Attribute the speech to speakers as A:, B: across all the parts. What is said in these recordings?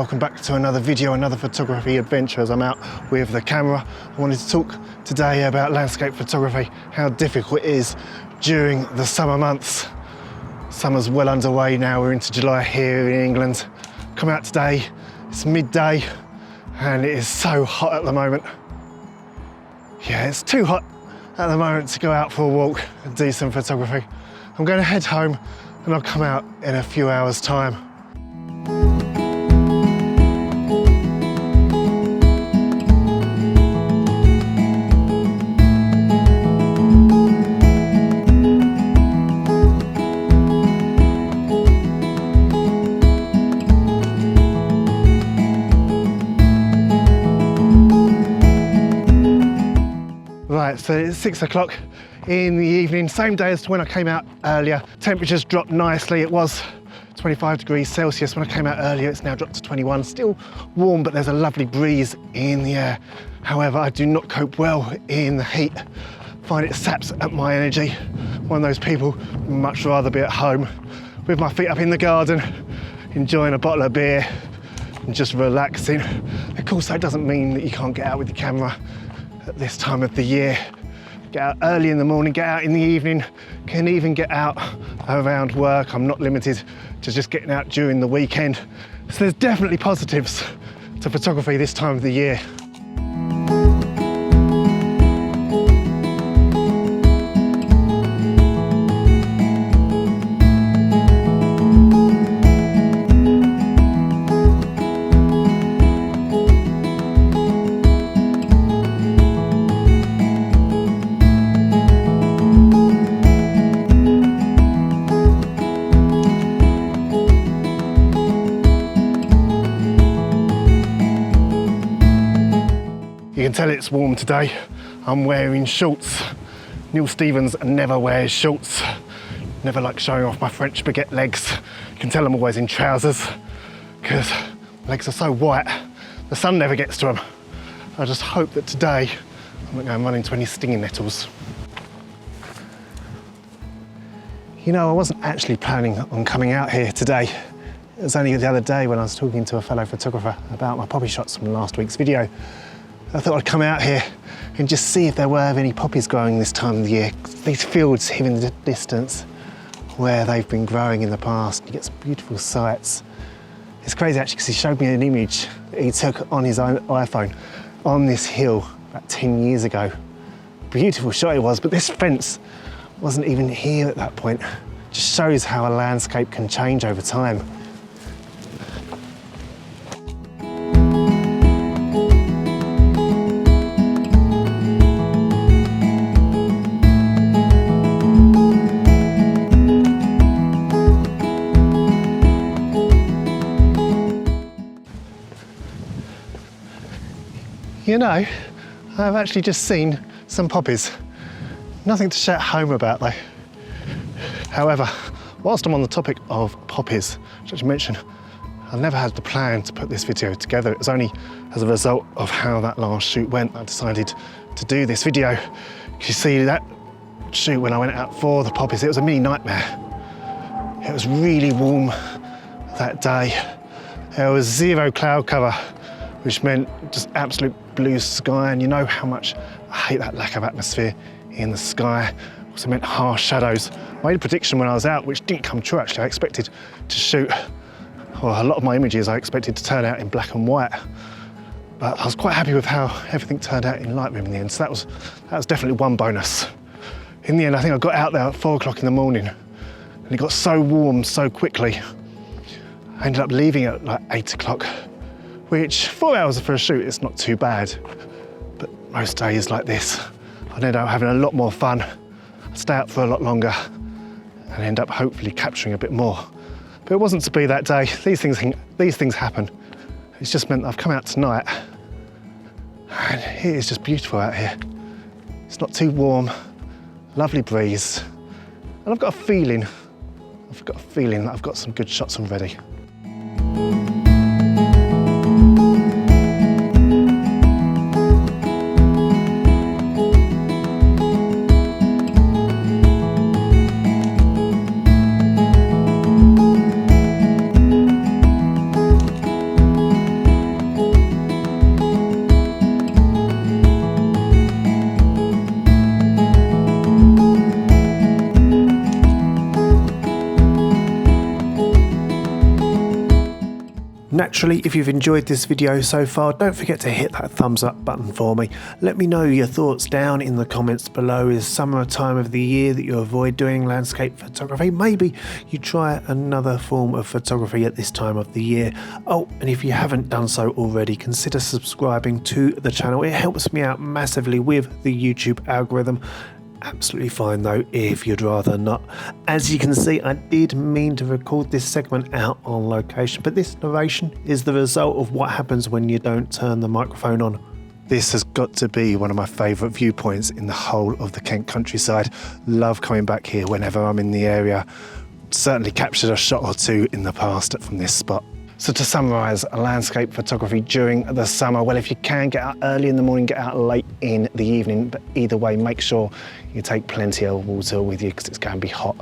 A: welcome back to another video, another photography adventure as I'm out with the camera. I wanted to talk today about landscape photography, how difficult it is during the summer months. Summer's well underway now, we're into July here in England. Come out today, it's midday and it is so hot at the moment. Yeah, it's too hot at the moment to go out for a walk and do some photography. I'm going to head home and I'll come out in a few hours' time. Right, so it's 6 o'clock in the evening, same day as when I came out earlier. Temperatures dropped nicely. It was 25 degrees Celsius when I came out earlier. It's now dropped to 21. Still warm, but there's a lovely breeze in the air. However, I do not cope well in the heat. Find it saps at my energy. One of those people who'd much rather be at home with my feet up in the garden, enjoying a bottle of beer and just relaxing. Of course, that doesn't mean that you can't get out with your camera at this time of the year. Get out early in the morning, get out in the evening, can even get out around work. I'm not limited to just getting out during the weekend. So there's definitely positives to photography this time of the year. You can tell it's warm today. I'm wearing shorts. Neil Stevens never wears shorts. Never like showing off my French baguette legs. You can tell I'm always in trousers because legs are so white, the sun never gets to them. I just hope that today I'm not going to run into any stinging nettles. You know, I wasn't actually planning on coming out here today. It was only the other day when I was talking to a fellow photographer about my poppy shots from last week's video. I thought I'd come out here and just see if there were any poppies growing this time of the year. These fields here in the distance where they've been growing in the past, you get some beautiful sights. It's crazy actually because he showed me an image that he took on his own iPhone on this hill about 10 years ago. Beautiful shot it was, but this fence wasn't even here at that point. Just shows how a landscape can change over time. You know, I've actually just seen some poppies. Nothing to shout home about though. However, whilst I'm on the topic of poppies, which I mentioned, I never had the plan to put this video together. It was only as a result of how that last shoot went I decided to do this video. You see that shoot when I went out for the poppies, it was a mini nightmare. It was really warm that day. There was zero cloud cover, which meant just absolute blue sky, and you know how much I hate that lack of atmosphere in the sky. Also meant harsh shadows. I made a prediction when I was out, which didn't come true actually. I expected to shoot, well, a lot of my images I expected to turn out in black and white, but I was quite happy with how everything turned out in Lightroom in the end, so that was definitely one bonus. In the end, I think I got out there at 4 o'clock in the morning, and it got so warm so quickly. I ended up leaving at like 8 o'clock. Which 4 hours for a shoot is not too bad, but most days like this, I'd end up having a lot more fun, I'd stay out for a lot longer, and end up hopefully capturing a bit more. But it wasn't to be that day. These things happen. It's just meant that I've come out tonight, and it is just beautiful out here. It's not too warm, lovely breeze, and I've got a feeling that I've got some good shots already.
B: Naturally, if you've enjoyed this video so far, don't forget to hit that thumbs up button for me. Let me know your thoughts down in the comments below. Is summer a time of the year that you avoid doing landscape photography? Maybe you try another form of photography at this time of the year. Oh, and if you haven't done so already, consider subscribing to the channel. It helps me out massively with the YouTube algorithm. Absolutely fine though if you'd rather not. As you can see, I did mean to record this segment out on location, but this narration is the result of what happens when you don't turn the microphone on.
A: This has got to be one of my favourite viewpoints in the whole of the Kent countryside. Love coming back here whenever I'm in the area. Certainly captured a shot or two in the past from this spot. So to summarise, landscape photography during the summer, well, if you can, get out early in the morning, get out late in the evening, but either way, make sure you take plenty of water with you because it's going to be hot.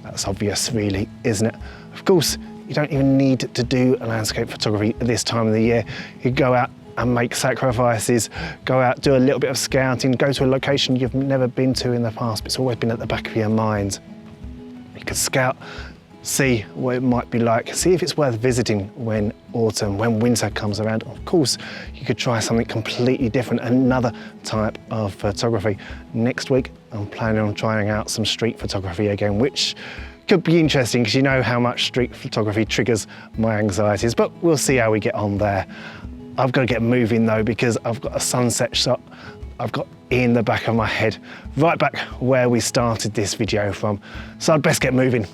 A: That's obvious really, isn't it? Of course, you don't even need to do a landscape photography at this time of the year. You go out and make sacrifices, go out, do a little bit of scouting, go to a location you've never been to in the past, but it's always been at the back of your mind. You could scout, see what it might be like, see if it's worth visiting when winter comes around. Of course, you could try something completely different, another type of photography. Next week, I'm planning on trying out some street photography again, which could be interesting because you know how much street photography triggers my anxieties, but we'll see how we get on there. I've got to get moving though because I've got a sunset shot I've got in the back of my head, right back where we started this video from. So I'd best get moving.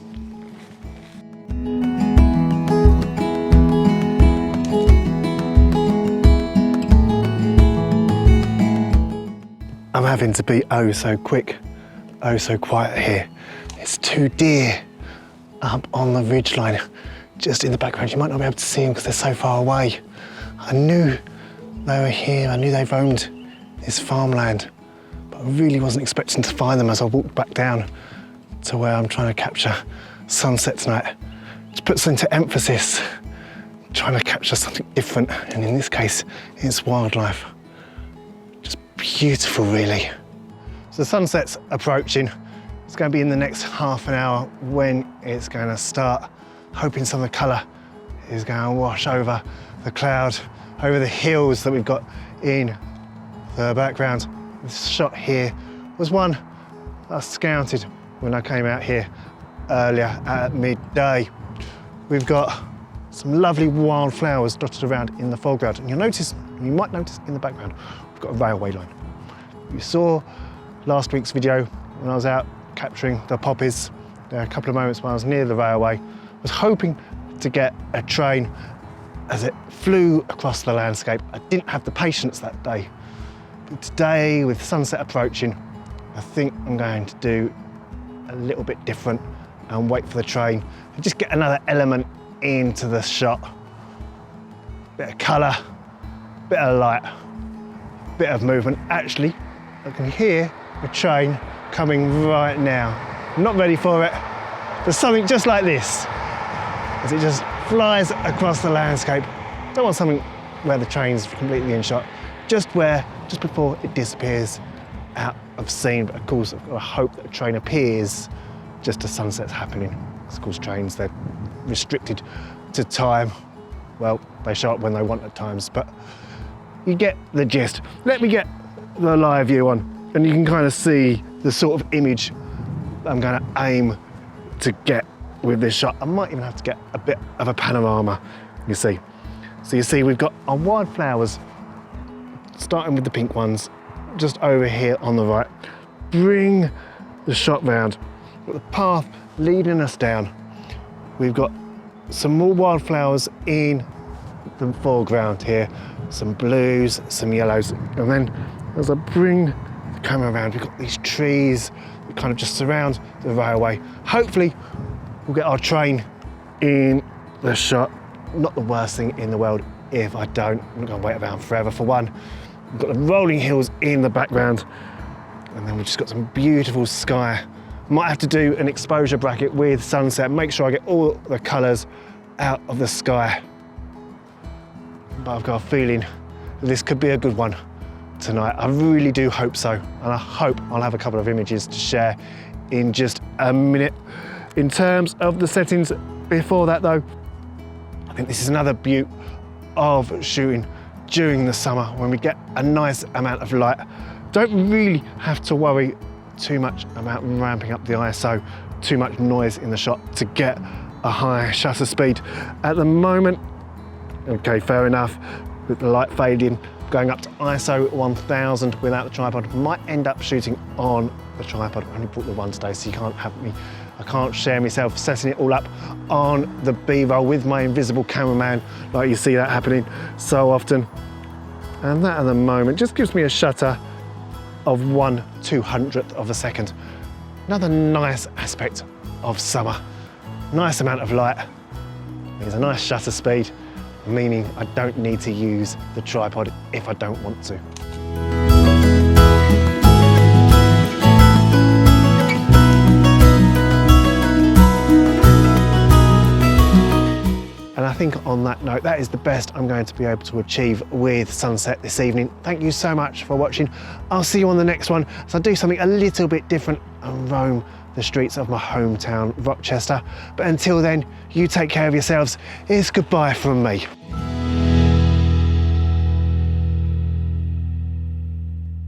A: I'm having to be oh so quick, oh so quiet here. It's two deer up on the ridgeline, just in the background. You might not be able to see them because they're so far away. I knew they were here, I knew they roamed this farmland, but I really wasn't expecting to find them as I walked back down to where I'm trying to capture sunset tonight. To put some into emphasis, trying to capture something different, and in this case, it's wildlife. Beautiful, really. So the sunset's approaching. It's going to be in the next half an hour when it's going to start. Hoping some of the colour is going to wash over the cloud, over the hills that we've got in the background. This shot here was one I scouted when I came out here earlier at midday. We've got some lovely wildflowers dotted around in the foreground, and you might notice in the background, we've got a railway line. You saw last week's video when I was out capturing the poppies. There are a couple of moments when I was near the railway. I was hoping to get a train as it flew across the landscape. I didn't have the patience that day. But today, with sunset approaching, I think I'm going to do a little bit different and wait for the train and just get another element into the shot. Bit of colour, bit of light, bit of movement. Actually, I can hear a train coming right now. I'm not ready for it. There's something just like this, as it just flies across the landscape. Don't want something where the train's completely in shot, just before it disappears out of scene. But of course, I've got to hope that a train appears just as sunset's happening. Of course, trains, they're restricted to time. Well, they show up when they want at times, but you get the gist. Let me get the live view on, and you can kind of see the sort of image I'm going to aim to get with this shot. I might even have to get a bit of a panorama, you see. So you see we've got our wildflowers, starting with the pink ones, just over here on the right. Bring the shot round. We've got the path leading us down. We've got some more wildflowers in the foreground here, some blues, some yellows, and then as I bring the camera around, we've got these trees that kind of just surround the railway. Hopefully we'll get our train in the shot. Not the worst thing in the world if I don't. I'm not going to wait around forever. For one, we've got the rolling hills in the background, and then we've just got some beautiful sky. Might have to do an exposure bracket with sunset, make sure I get all the colours out of the sky. But I've got a feeling that this could be a good one tonight. I really do hope so, and I hope I'll have a couple of images to share in just a minute. In terms of the settings before that though, think this is another beauty of shooting during the summer when we get a nice amount of light. Don't really have to worry too much about ramping up the ISO, too much noise in the shot to get a high shutter speed. At the moment, okay, fair enough, with the light fading, going up to ISO 1000 without the tripod. Might end up shooting on the tripod. I only brought the one today, so I can't share myself setting it all up on the B-roll with my invisible cameraman, like you see that happening so often. And that at the moment just gives me a shutter of 1/200th of a second. Another nice aspect of summer. Nice amount of light means a nice shutter speed, meaning I don't need to use the tripod if I don't want to. And I think on that note, that is the best I'm going to be able to achieve with sunset this evening. Thank you so much for watching. I'll see you on the next one as I do something a little bit different and roam the streets of my hometown, Rochester. But until then, you take care of yourselves. It's goodbye from me.